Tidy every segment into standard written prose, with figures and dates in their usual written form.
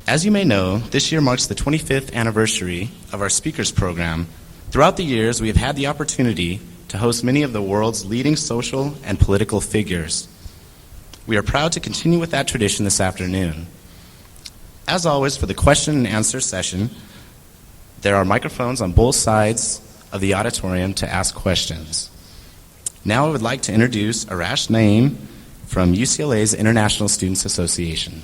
As you may know, this year marks the 25th anniversary of our speakers program. Throughout the years, we have had the opportunity to host many of the world's leading social and political figures. We are proud to continue with that tradition this afternoon. As always, for the question and answer session, there are microphones on both sides of the auditorium to ask questions. Now I would like to introduce Arash Naeem from UCLA's International Students Association.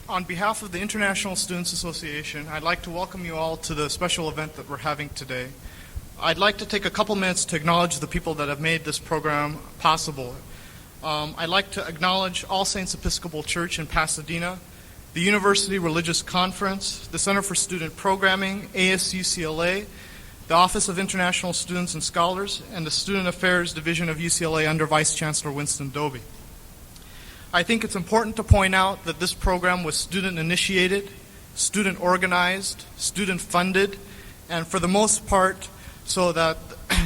On behalf of the International Students Association, I'd like to welcome you all to the special event that we're having today. I'd like to take a couple minutes to acknowledge the people that have made this program possible. I'd like to acknowledge All Saints Episcopal Church in Pasadena, the University Religious Conference, the Center for Student Programming, ASUCLA, the Office of International Students and Scholars, and the Student Affairs Division of UCLA under Vice Chancellor Winston Dobie. I think it's important to point out that this program was student-initiated, student-organized, student-funded, and for the most part, so that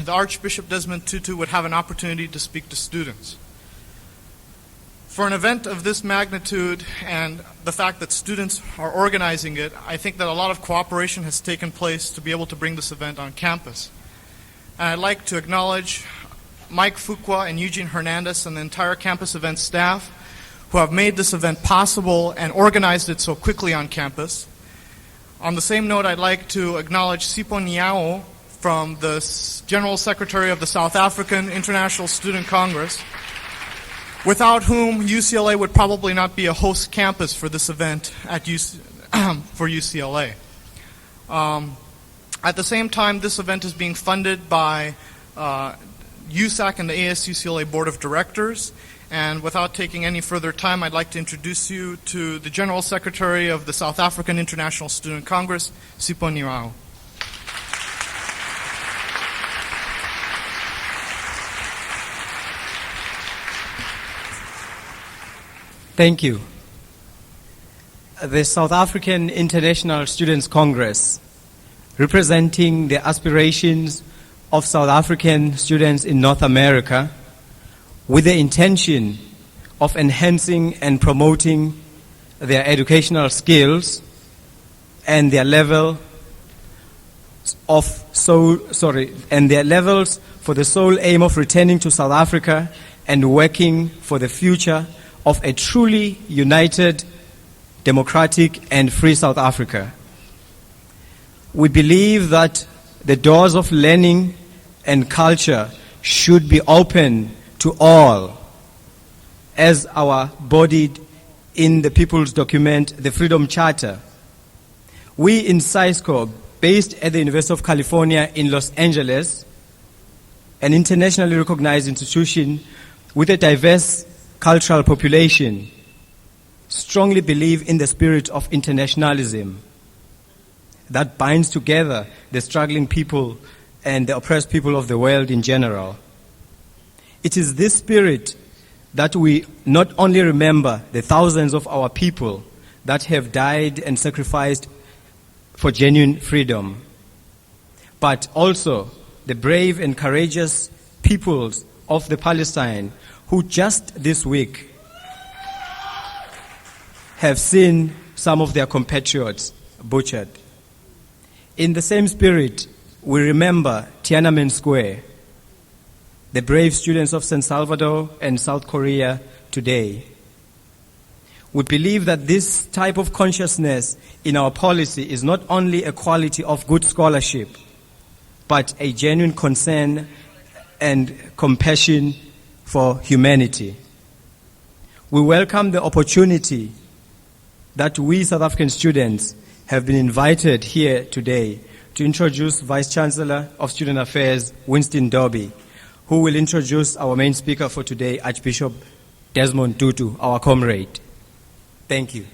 the Archbishop Desmond Tutu would have an opportunity to speak to students. For an event of this magnitude and the fact that students are organizing it, I think that a lot of cooperation has taken place to be able to bring this event on campus. And I'd like to acknowledge Mike Fuqua and Eugene Hernandez and the entire campus event staff who have made this event possible and organized it so quickly on campus. On the same note, I'd like to acknowledge Sipo Niao from the General Secretary of the South African International Student Congress, without whom UCLA would probably not be a host campus for this event at for UCLA. At the same time, this event is being funded by USAC and the ASUCLA Board of Directors. And without taking any further time, I'd like to introduce you to the General Secretary of the South African International Student Congress, Sipo Niao. Thank you. The South African International Students Congress, representing the aspirations of South African students in North America, with the intention of enhancing and promoting their educational skills and their levels for the sole aim of returning to South Africa and working for the future of a truly united, democratic, and free South Africa. We believe that the doors of learning and culture should be open to all, as our embodied in the People's Document, the Freedom Charter. We in SciSCO, based at the University of California in Los Angeles, an internationally recognized institution with a diverse cultural population, strongly believe in the spirit of internationalism that binds together the struggling people and the oppressed people of the world in general. It is this spirit that we not only remember the thousands of our people that have died and sacrificed for genuine freedom, but also the brave and courageous peoples of the Palestine who just this week have seen some of their compatriots butchered. In the same spirit, we remember Tiananmen Square, the brave students of San Salvador and South Korea today. We believe that this type of consciousness in our policy is not only a quality of good scholarship, but a genuine concern and compassion for humanity. We welcome the opportunity that we South African students have been invited here today to introduce Vice Chancellor of Student Affairs, Winston Dobie, who will introduce our main speaker for today, Archbishop Desmond Tutu, our comrade. Thank you.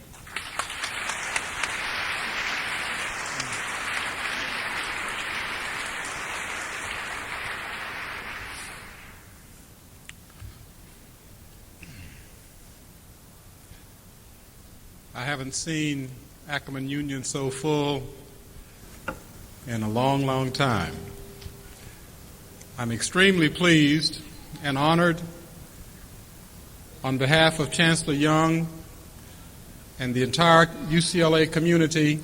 I haven't seen Ackerman Union so full in a long, long time. I'm extremely pleased and honored, on behalf of Chancellor Young and the entire UCLA community,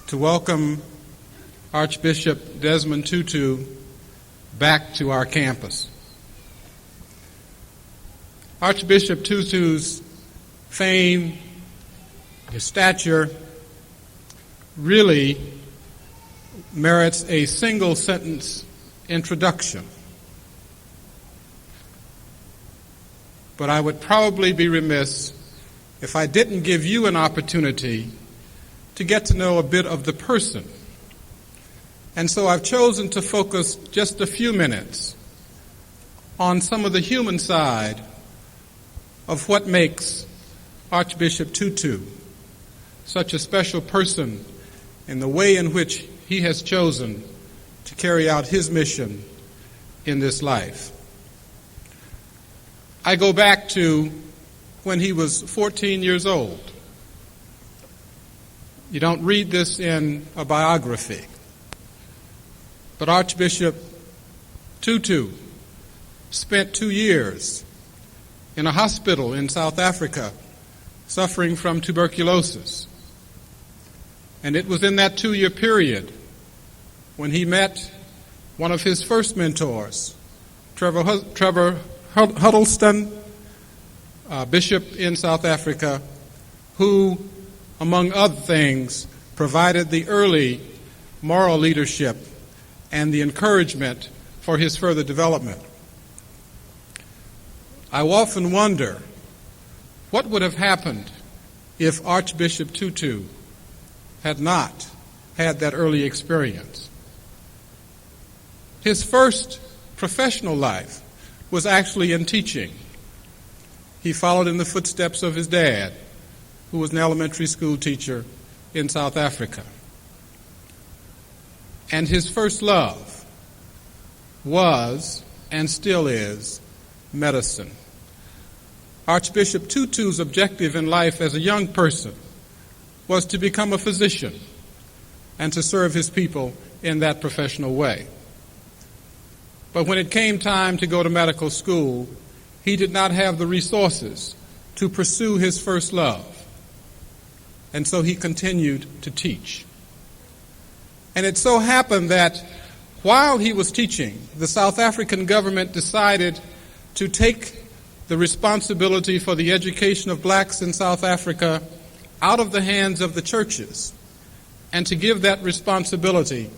to welcome Archbishop Desmond Tutu back to our campus. Archbishop Tutu's fame, his stature, really merits a single sentence introduction. But I would probably be remiss if I didn't give you an opportunity to get to know a bit of the person. And so I've chosen to focus just a few minutes on some of the human side of what makes Archbishop Tutu such a special person in the way in which he has chosen to carry out his mission in this life. I go back to when he was 14 years old. You don't read this in a biography, but Archbishop Tutu spent 2 years in a hospital in South Africa suffering from tuberculosis. And it was in that 2-year period when he met one of his first mentors, Trevor Huddleston, bishop in South Africa, who, among other things, provided the early moral leadership and the encouragement for his further development. I often wonder what would have happened if Archbishop Tutu had not had that early experience. His first professional life was actually in teaching. He followed in the footsteps of his dad, who was an elementary school teacher in South Africa. And his first love was, and still is, medicine. Archbishop Tutu's objective in life as a young person was to become a physician and to serve his people in that professional way. But when it came time to go to medical school, he did not have the resources to pursue his first love. And so he continued to teach. And it so happened that while he was teaching, the South African government decided to take the responsibility for the education of blacks in South Africa out of the hands of the churches and to give that responsibility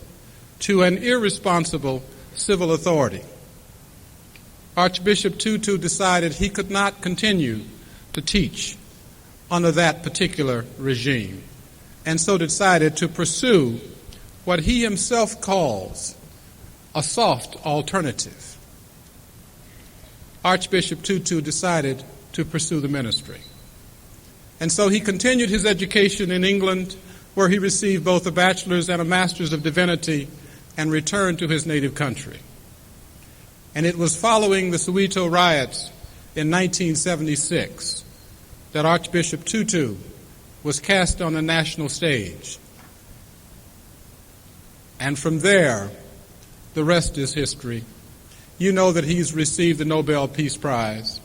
to an irresponsible civil authority. Archbishop Tutu decided he could not continue to teach under that particular regime, and so decided to pursue what he himself calls a soft alternative. Archbishop Tutu decided to pursue the ministry. And so he continued his education in England, where he received both a bachelor's and a master's of divinity, and returned to his native country. And it was following the Soweto riots in 1976 that Archbishop Tutu was cast on the national stage. And from there, the rest is history. You know that he's received the Nobel Peace Prize.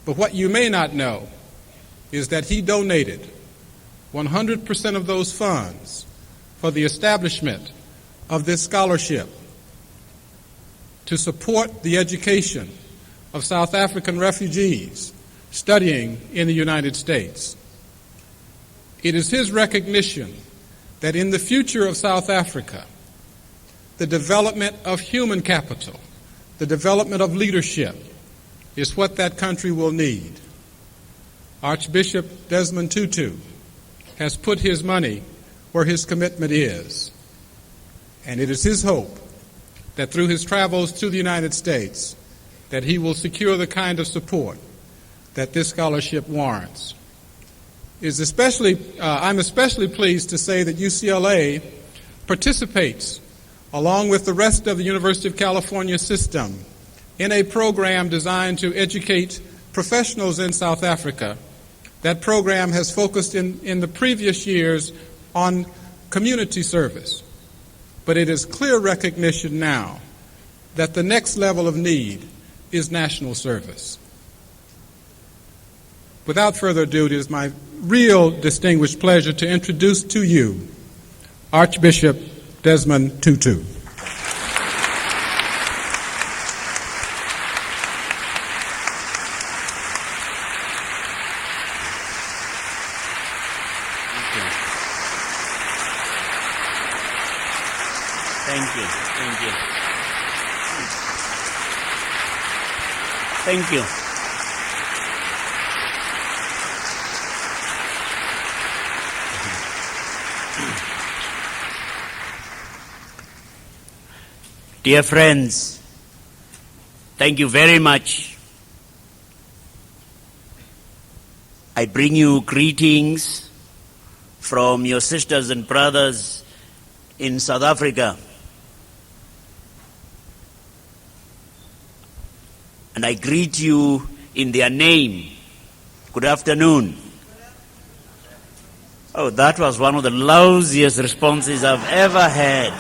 But what you may not know is that he donated 100% of those funds for the establishment of this scholarship to support the education of South African refugees studying in the United States. It is his recognition that in the future of South Africa, the development of human capital, the development of leadership, is what that country will need. Archbishop Desmond Tutu has put his money where his commitment is. And it is his hope that through his travels to the United States, that he will secure the kind of support that this scholarship warrants. I'm especially pleased to say that UCLA participates, along with the rest of the University of California system, in a program designed to educate professionals in South Africa. That program has focused in the previous years on community service, but it is clear recognition now that the next level of need is national service. Without further ado, it is my real distinguished pleasure to introduce to you Archbishop Desmond Tutu. Thank you. Thank you. Thank you. Dear friends, thank you very much. I bring you greetings from your sisters and brothers in South Africa. And I greet you in their name. Good afternoon. Oh, that was one of the lousiest responses I've ever had.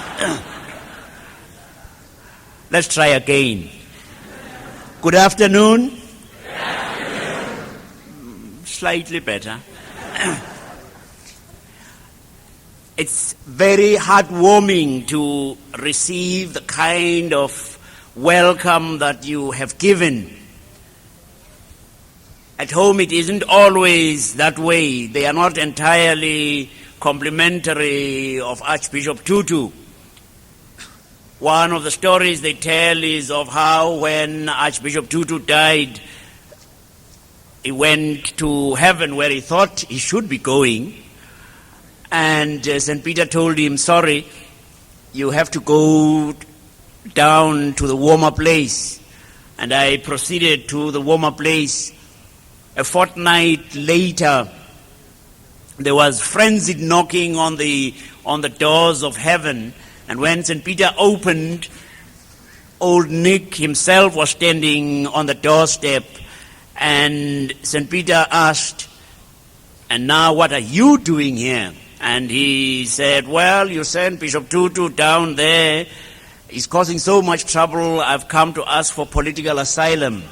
Let's try again. Good afternoon. Good afternoon. Slightly better. It's very heartwarming to receive the kind of welcome that you have given. At home it isn't always that way. They are not entirely complimentary of Archbishop Tutu. One of the stories they tell is of how when Archbishop Tutu died, he went to heaven where he thought he should be going, and St. Peter told him, sorry, you have to go down to the warmer place. And I proceeded to the warmer place. A fortnight later, there was frenzied knocking on the doors of heaven. And when St. Peter opened, old Nick himself was standing on the doorstep. And St. Peter asked, and now what are you doing here? And he said, well, you sent Bishop Tutu down there. He's causing so much trouble, I've come to ask for political asylum.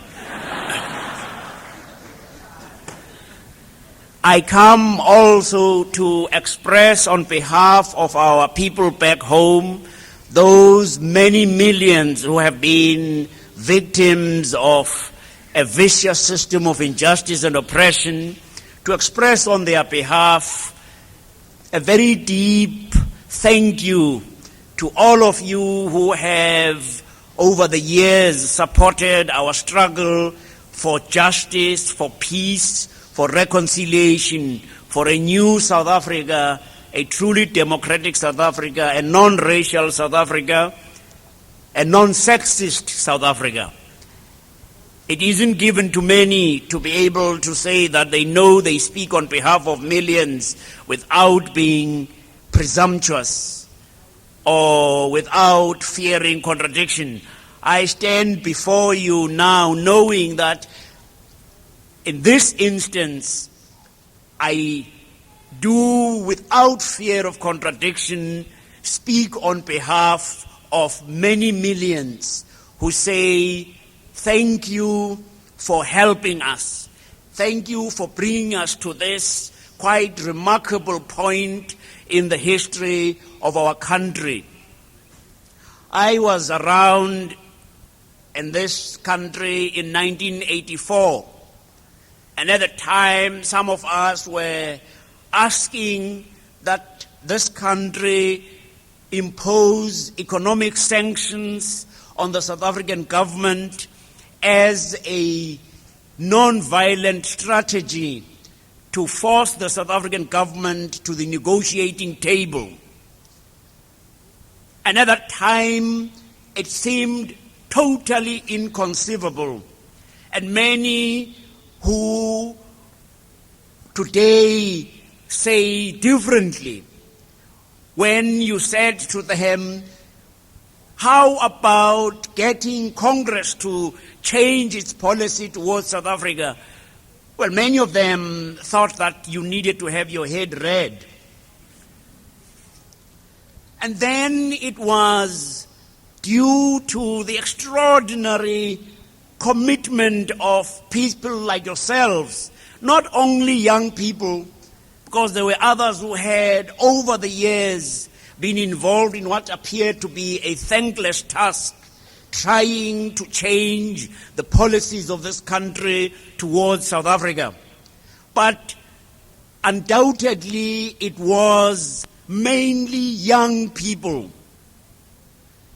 I come also to express on behalf of our people back home, those many millions who have been victims of a vicious system of injustice and oppression, to express on their behalf a very deep thank you to all of you who have over the years supported our struggle for justice, for peace, for reconciliation, for a new South Africa, a truly democratic South Africa, a non-racial South Africa, a non-sexist South Africa. It isn't given to many to be able to say that they know they speak on behalf of millions without being presumptuous or without fearing contradiction. I stand before you now knowing that in this instance, I do, without fear of contradiction, speak on behalf of many millions who say, thank you for helping us. Thank you for bringing us to this quite remarkable point in the history of our country. I was around in this country in 1984. And at the time, some of us were asking that this country impose economic sanctions on the South African government as a non-violent strategy to force the South African government to the negotiating table. And at that time, it seemed totally inconceivable. And many who today say differently, when you said to them, how about getting Congress to change its policy towards South Africa? Well, many of them thought that you needed to have your head read. And then it was due to the extraordinary commitment of people like yourselves, not only young people, because there were others who had over the years been involved in what appeared to be a thankless task, trying to change the policies of this country towards South Africa. But undoubtedly it was mainly young people.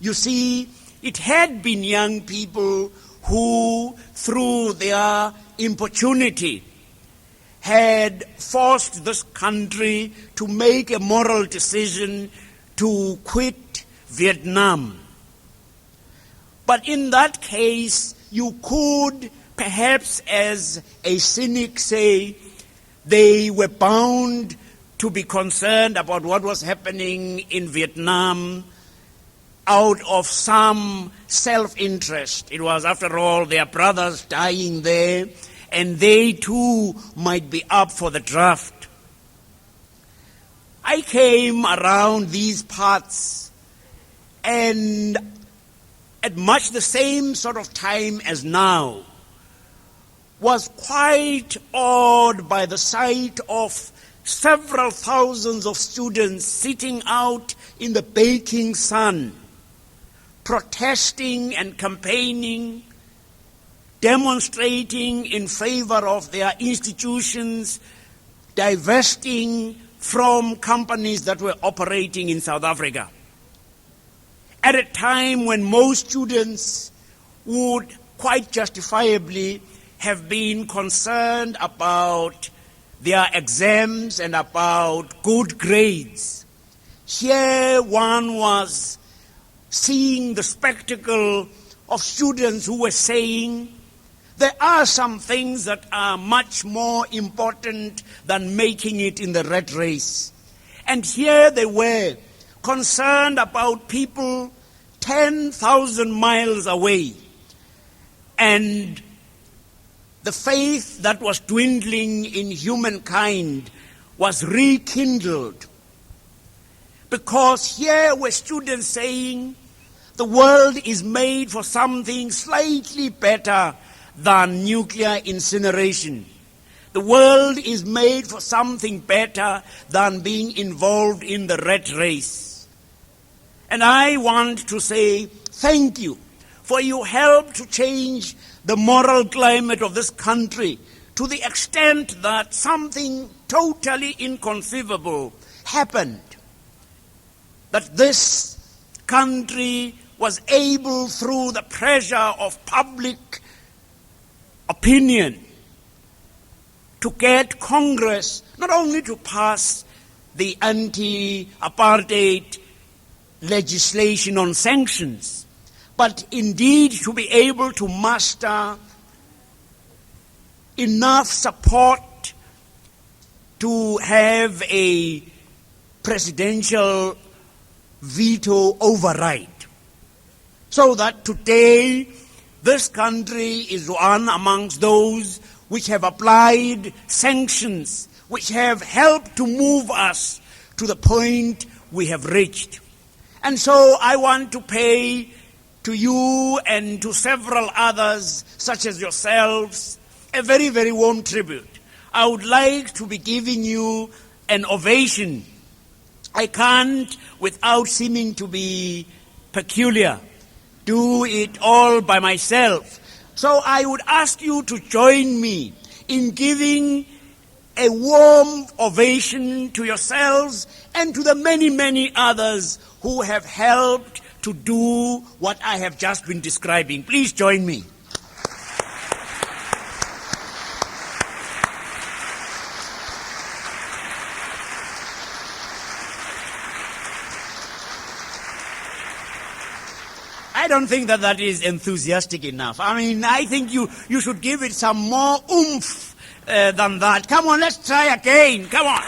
You see, it had been young people who, through their importunity, had forced this country to make a moral decision to quit Vietnam. But in that case, you could perhaps as a cynic say they were bound to be concerned about what was happening in Vietnam out of some self-interest. It was, after all, their brothers dying there, and they too might be up for the draft. I came around these parts, and at much the same sort of time as now, was quite awed by the sight of several thousands of students sitting out in the baking sun, protesting and campaigning, demonstrating in favor of their institutions, divesting from companies that were operating in South Africa. At a time when most students would quite justifiably have been concerned about their exams and about good grades, here one was seeing the spectacle of students who were saying, there are some things that are much more important than making it in the rat race. And here they were, concerned about people 10,000 miles away. And the faith that was dwindling in humankind was rekindled. Because here were students saying, the world is made for something slightly better than nuclear incineration. The world is made for something better than being involved in the rat race. And I want to say thank you, for you helped to change the moral climate of this country to the extent that something totally inconceivable happened. That this country was able, through the pressure of public opinion, to get Congress not only to pass the anti-apartheid legislation on sanctions, but indeed to be able to muster enough support to have a presidential veto override. So that today this country is one amongst those which have applied sanctions, which have helped to move us to the point we have reached. And so I want to pay to you and to several others, such as yourselves, a very, very warm tribute. I would like to be giving you an ovation. I can't, without seeming to be peculiar, do it all by myself. So I would ask you to join me in giving a warm ovation to yourselves and to the many, many others who have helped to do what I have just been describing. Please join me. I don't think that is enthusiastic enough. I mean, I think you should give it some more oomph than that. Come on, let's try again. Come on.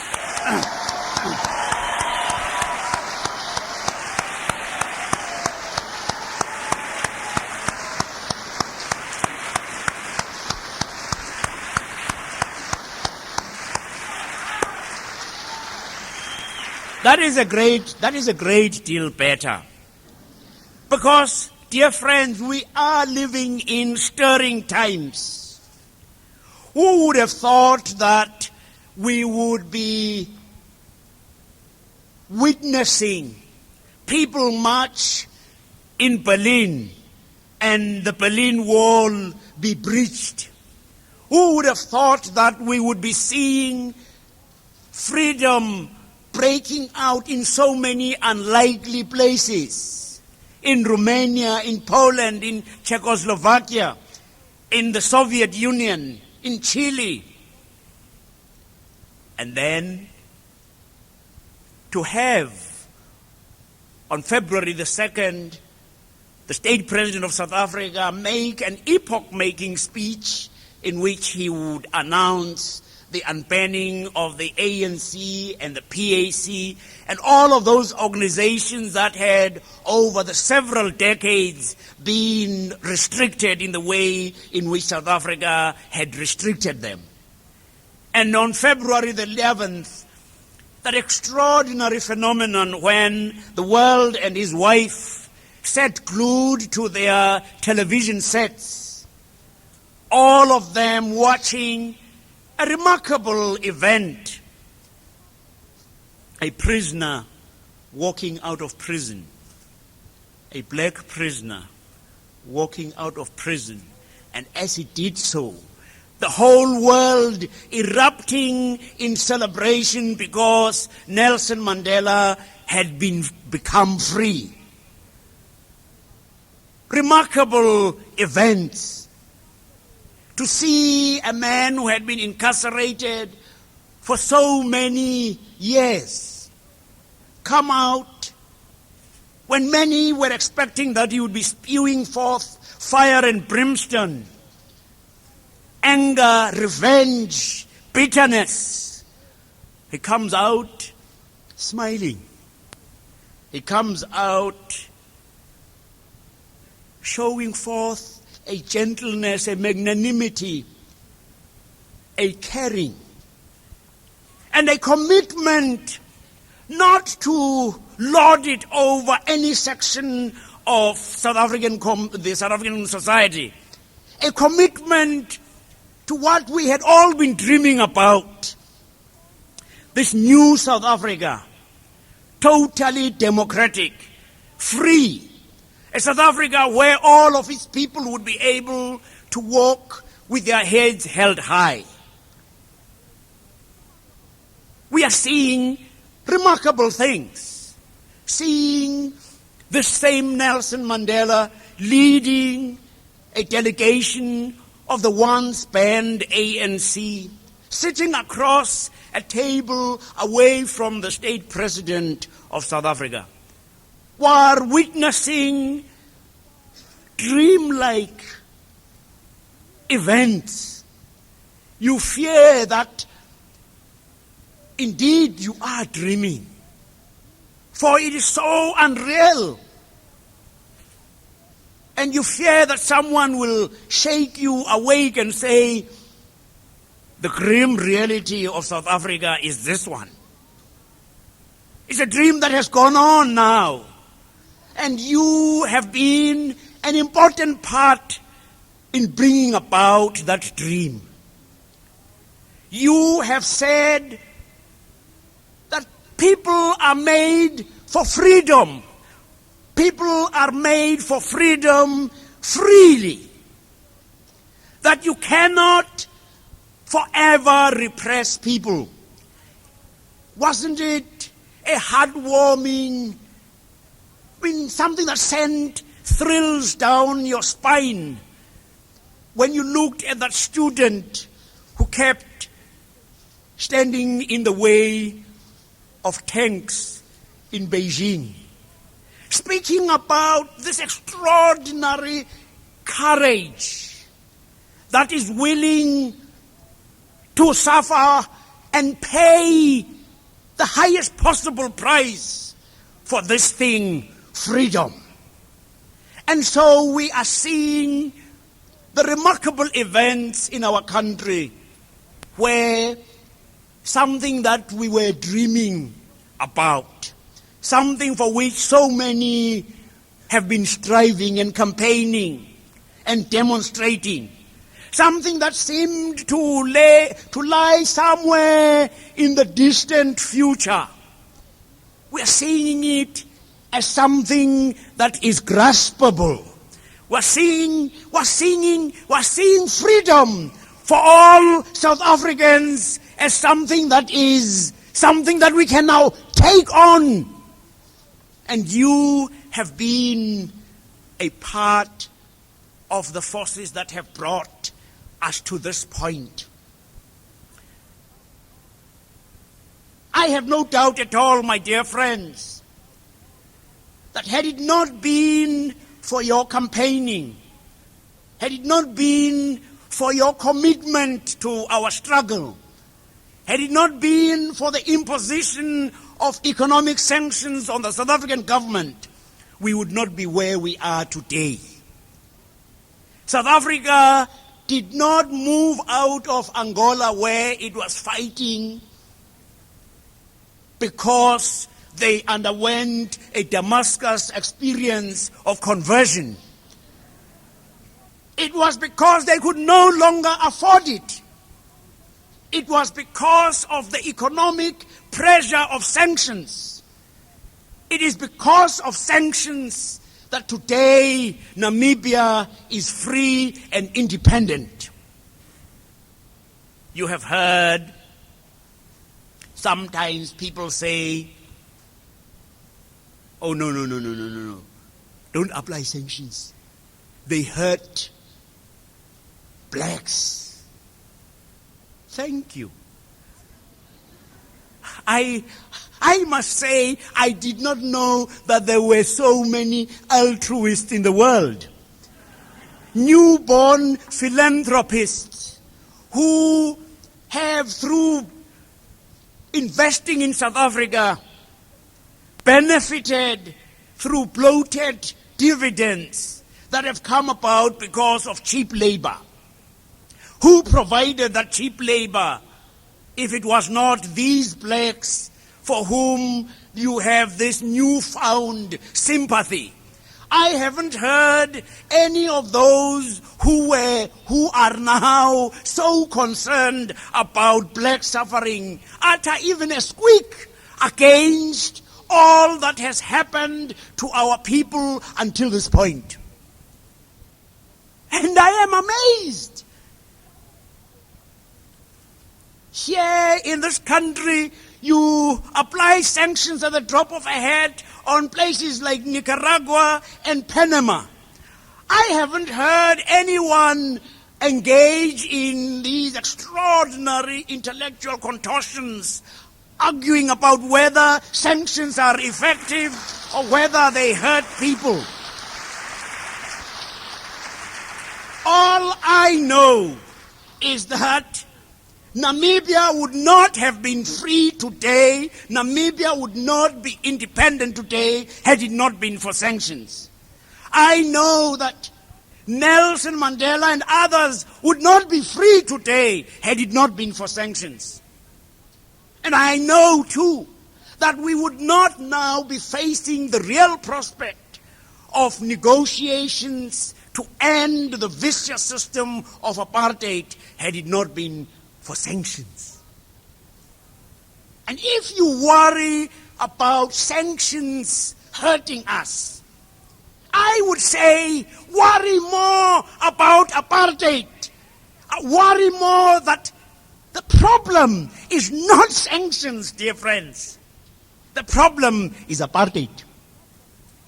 That is a great deal better. Because, dear friends, we are living in stirring times. Who would have thought that we would be witnessing people march in Berlin and the Berlin Wall be breached? Who would have thought that we would be seeing freedom breaking out in so many unlikely places? In Romania, in Poland, in Czechoslovakia, in the Soviet Union, in Chile. And then to have, on February the 2nd, the State President of South Africa make an epoch-making speech in which he would announce the unbanning of the ANC and the PAC and all of those organizations that had, over the several decades, been restricted in the way in which South Africa had restricted them. And on February the 11th, that extraordinary phenomenon when the world and his wife sat glued to their television sets, all of them watching a remarkable event, a prisoner walking out of prison, a black prisoner walking out of prison, and as he did so, the whole world erupting in celebration because Nelson Mandela had become free. Remarkable events. To see a man who had been incarcerated for so many years come out when many were expecting that he would be spewing forth fire and brimstone, anger, revenge, bitterness. He comes out smiling. He comes out showing forth a gentleness, a magnanimity, a caring, and a commitment not to lord it over any section of the South African society, a commitment to what we had all been dreaming about, this new South Africa, totally democratic, free, a South Africa where all of its people would be able to walk with their heads held high. We are seeing remarkable things. Seeing the same Nelson Mandela leading a delegation of the once banned ANC, sitting across a table away from the State President of South Africa. While witnessing dreamlike events, you fear that indeed you are dreaming, for it is so unreal. And you fear that someone will shake you awake and say, the grim reality of South Africa is this one. It's a dream that has gone on now. And you have been an important part in bringing about that dream. You have said that people are made for freedom. People are made for freedom freely. That you cannot forever repress people. Wasn't it a heartwarming, something that sent thrills down your spine when you looked at that student who kept standing in the way of tanks in Beijing, speaking about this extraordinary courage that is willing to suffer and pay the highest possible price for this thing, freedom. And so we are seeing the remarkable events in our country where something that we were dreaming about, something for which so many have been striving and campaigning and demonstrating. Something that seemed to lie somewhere in the distant future. We're seeing it as something that is graspable. We're seeing freedom for all South Africans as something that we can now take on. And you have been a part of the forces that have brought us to this point. I have no doubt at all, my dear friends, that had it not been for your campaigning, had it not been for your commitment to our struggle, had it not been for the imposition of economic sanctions on the South African government, we would not be where we are today. South Africa did not move out of Angola where it was fighting because they underwent a Damascus experience of conversion. It was because they could no longer afford it. It was because of the economic pressure of sanctions. It is because of sanctions that today Namibia is free and independent. You have heard sometimes people say, oh, no. Don't apply sanctions. They hurt blacks. Thank you. I must say, I did not know that there were so many altruists in the world. Newborn philanthropists who have, through investing in South Africa, benefited through bloated dividends that have come about because of cheap labor. Who provided that cheap labor if it was not these blacks for whom you have this newfound sympathy? I haven't heard any of those who are now so concerned about black suffering utter even a squeak against all that has happened to our people until this point. And I am amazed. Here in this country, you apply sanctions at the drop of a hat on places like Nicaragua and Panama. I haven't heard anyone engage in these extraordinary intellectual contortions, arguing about whether sanctions are effective or whether they hurt people. All I know is that Namibia would not have been free today, Namibia would not be independent today had it not been for sanctions. I know that Nelson Mandela and others would not be free today had it not been for sanctions. And I know too that we would not now be facing the real prospect of negotiations to end the vicious system of apartheid had it not been for sanctions. And if you worry about sanctions hurting us, I would say worry more about apartheid. Worry more that the problem is not sanctions, dear friends. The problem is apartheid.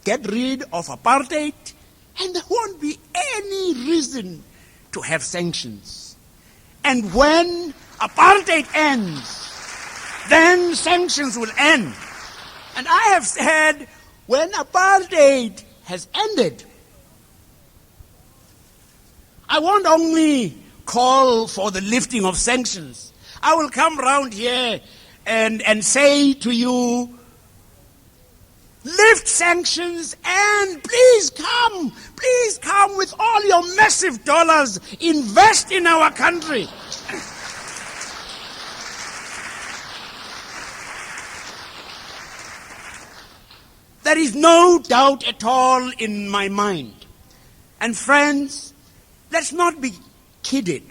Get rid of apartheid and there won't be any reason to have sanctions. And when apartheid ends, then sanctions will end. And I have said, when apartheid has ended, I won't only call for the lifting of sanctions. I will come round here and say to you, lift sanctions and please come with all your massive dollars, invest in our country. The There is no doubt at all in my mind. And friends, let's not be kidded.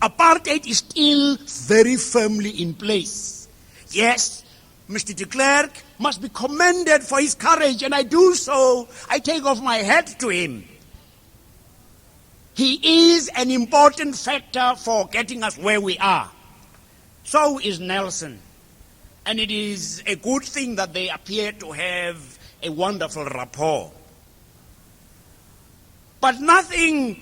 Apartheid is still very firmly in place. Yes, Mr. de Klerk must be commended for his courage, and I do so. I take off my hat to him. He is an important factor for getting us where we are. So is Nelson. And it is a good thing that they appear to have a wonderful rapport. But nothing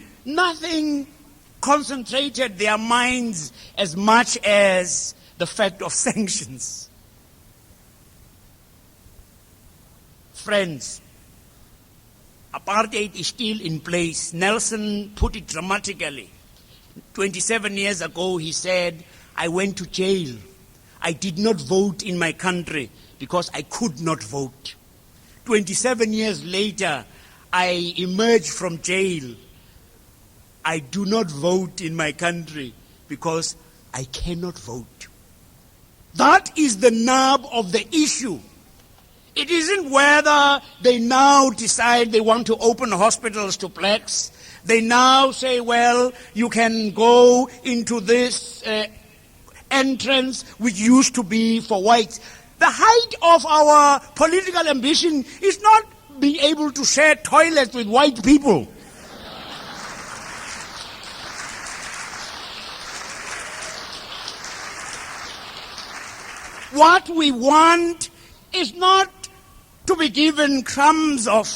concentrated their minds as much as the fact of sanctions. Friends, apartheid is still in place. Nelson put it dramatically. 27 years ago, he said, I went to jail. I did not vote in my country because I could not vote. 27 years later, I emerged from jail. I do not vote in my country because I cannot vote. That is the nub of the issue. It isn't whether they now decide they want to open hospitals to blacks. They now say, well, you can go into this entrance which used to be for whites. The height of our political ambition is not being able to share toilets with white people. What we want is not to be given crumbs of...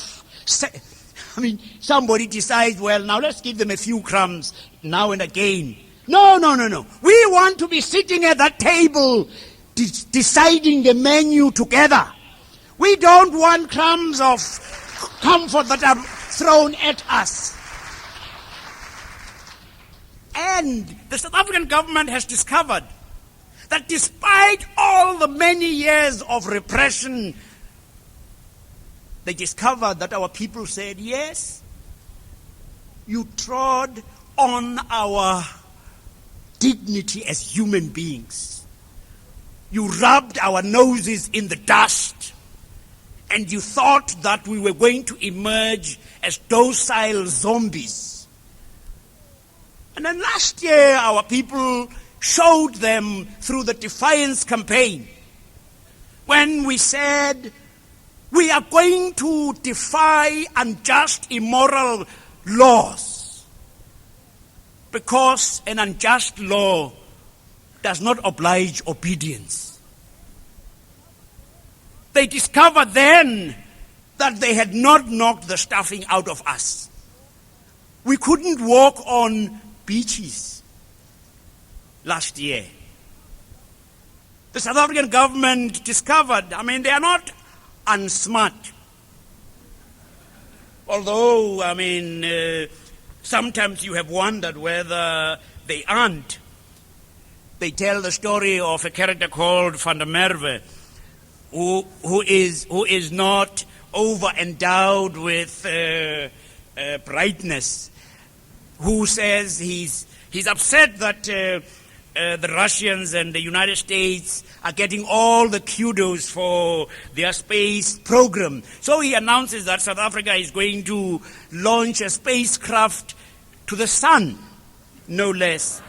somebody decides, well, now let's give them a few crumbs now and again. No. We want to be sitting at that table deciding the menu together. We don't want crumbs of comfort that are thrown at us. And the South African government has discovered that despite all the many years of repression, they discovered that our people said, yes, you trod on our dignity as human beings. You rubbed our noses in the dust, and you thought that we were going to emerge as docile zombies. And then last year, our people showed them through the Defiance campaign, when we said, we are going to defy unjust, immoral laws, because an unjust law does not oblige obedience. They discovered then that they had not knocked the stuffing out of us. We couldn't walk on beaches last year. The South African government discovered, they are not unsmart. Although, sometimes you have wondered whether they aren't. They tell the story of a character called Van der Merwe, who is not over-endowed with brightness, who says he's upset that the Russians and the United States are getting all the kudos for their space program. So he announces that South Africa is going to launch a spacecraft to the sun, no less.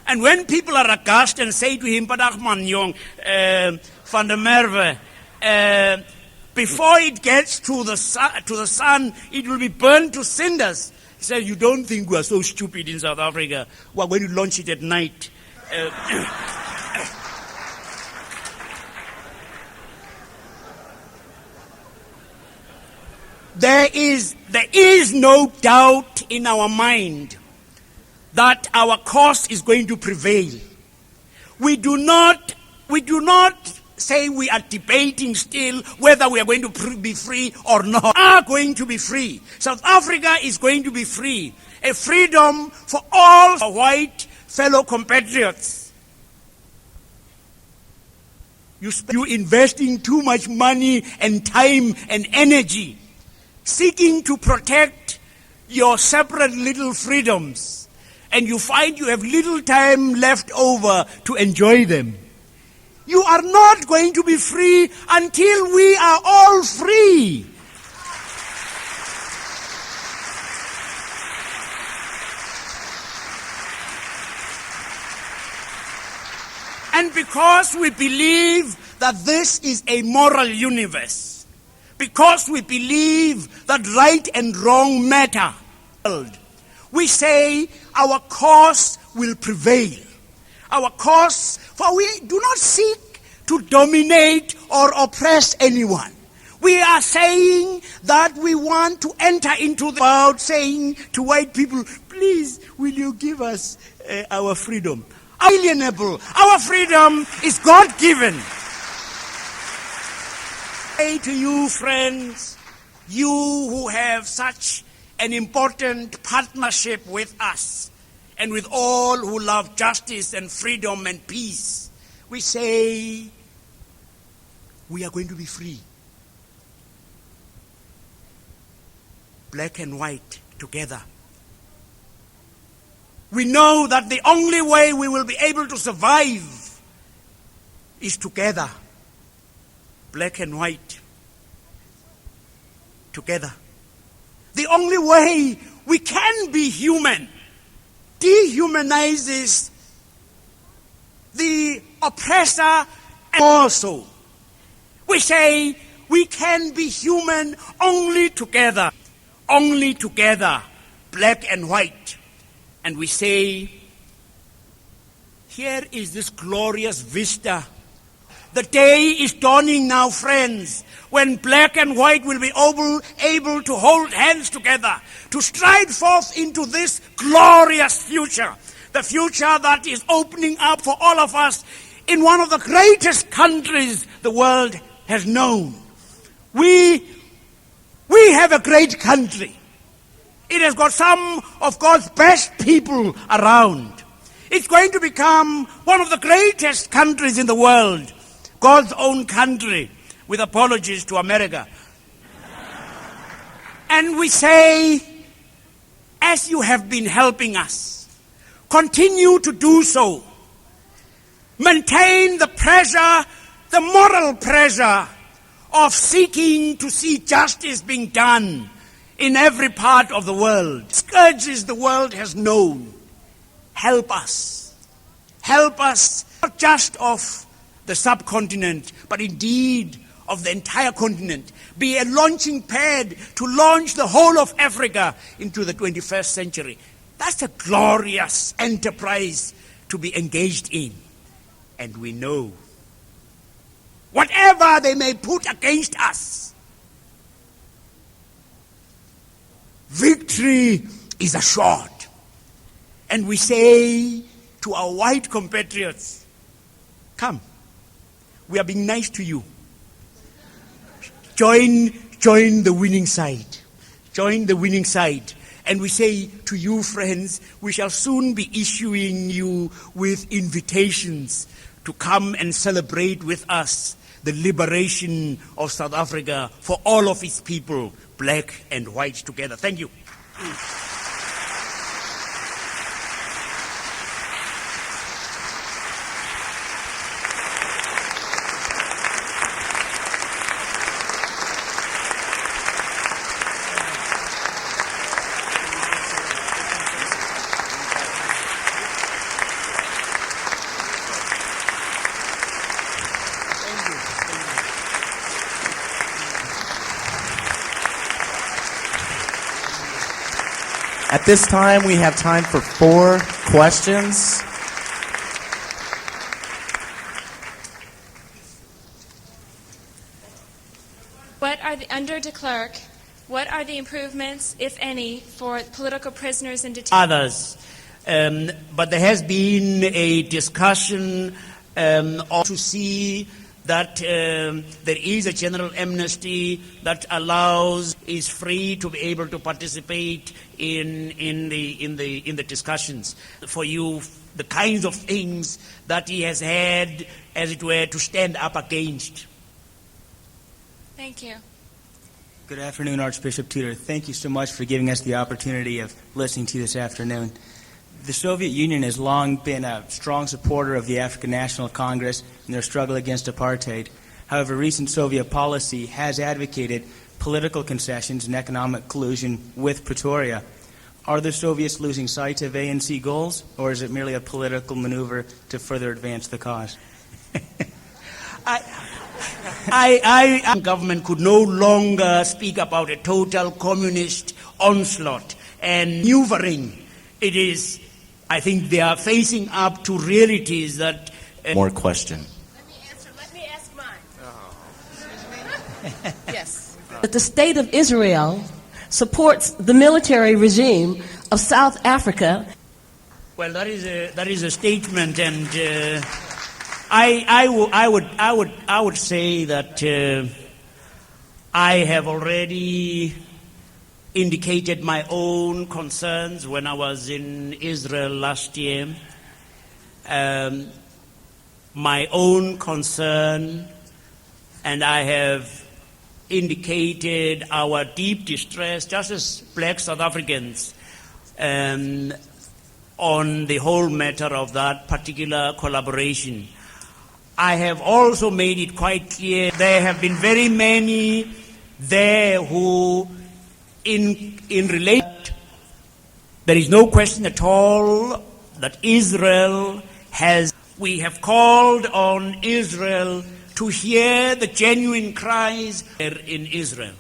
And when people are aghast and say to him, Padachman Jong, Van der Merwe, before it gets to the sun, it will be burned to cinders. He said, you don't think we are so stupid in South Africa? We are going to launch it at night. There is no doubt in our mind that our cause is going to prevail. We do not say we are debating still whether we are going to be free or not. We are going to be free. South Africa is going to be free. A freedom for all our white fellow compatriots. You investing too much money and time and energy seeking to protect your separate little freedoms, and you find you have little time left over to enjoy them. You are not going to be free until we are all free. And because we believe that this is a moral universe, because we believe that right and wrong matter, we say our cause will prevail. Our cause, for we do not seek to dominate or oppress anyone. We are saying that we want to enter into the world, saying to white people, please, will you give us our freedom? Alienable. Our freedom is God-given. Say to you, friends, you who have such an important partnership with us and with all who love justice and freedom and peace, we say we are going to be free. Black and white together. We know that the only way we will be able to survive is together. Black and white together. The only way we can be human dehumanizes the oppressor, and also we say we can be human only together, black and white. And we say, here is this glorious vista. The day is dawning now, friends, when black and white will be able to hold hands together, to stride forth into this glorious future, the future that is opening up for all of us in one of the greatest countries the world has known. We have a great country. It has got some of God's best people around. It's going to become one of the greatest countries in the world, God's own country, with apologies to America. And we say, as you have been helping us, continue to do so. Maintain the pressure, the moral pressure of seeking to see justice being done in every part of the world. Scourges the world has known. Help us. Help us, not just of the subcontinent, but indeed of the entire continent. Be a launching pad to launch the whole of Africa into the 21st century. That's a glorious enterprise to be engaged in. And we know, whatever they may put against us, victory is assured. And we say to our white compatriots, come, we are being nice to you. Join the winning side. Join the winning side. And we say to you, friends, we shall soon be issuing you with invitations to come and celebrate with us the liberation of South Africa for all of its people, black and white together. Thank you. At this time, we have time for 4 questions. Under de Klerk, what are the improvements, if any, for political prisoners and detainees? Others. But there has been a discussion to see that there is a general amnesty that is free to be able to participate in the discussions. For you, the kinds of things that he has had, as it were, to stand up against. Thank you. Good afternoon, Archbishop Tutu. Thank you so much for giving us the opportunity of listening to you this afternoon. The Soviet Union has long been a strong supporter of the African National Congress in their struggle against apartheid. However, recent Soviet policy has advocated political concessions and economic collusion with Pretoria. Are the Soviets losing sight of ANC goals, or is it merely a political maneuver to further advance the cause? Government could no longer speak about a total communist onslaught and maneuvering. It is, I think they are facing up to realities that... More question. Let me ask mine. Yes. That the state of Israel supports the military regime of South Africa. Well, that is a statement, and I would say that I have already indicated my own concerns when I was in Israel last year. My own concern, and I have indicated our deep distress, just as black South Africans, on the whole matter of that particular collaboration. I have also made it quite clear there have been very many there who, in relation, there is no question at all that Israel has. We have called on Israel to hear the genuine cries in Israel.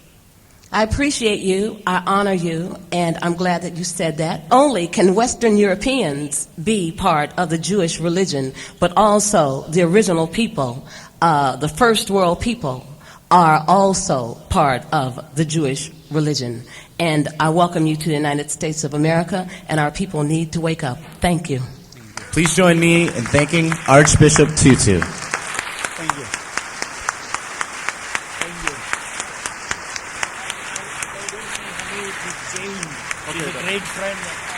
I appreciate you, I honor you, and I'm glad that you said that. Only can Western Europeans be part of the Jewish religion, but also the original people, the first world people, are also part of the Jewish religion. And I welcome you to the United States of America, and our people need to wake up. Thank you. Please join me in thanking Archbishop Tutu. Thank you. She's a great friend.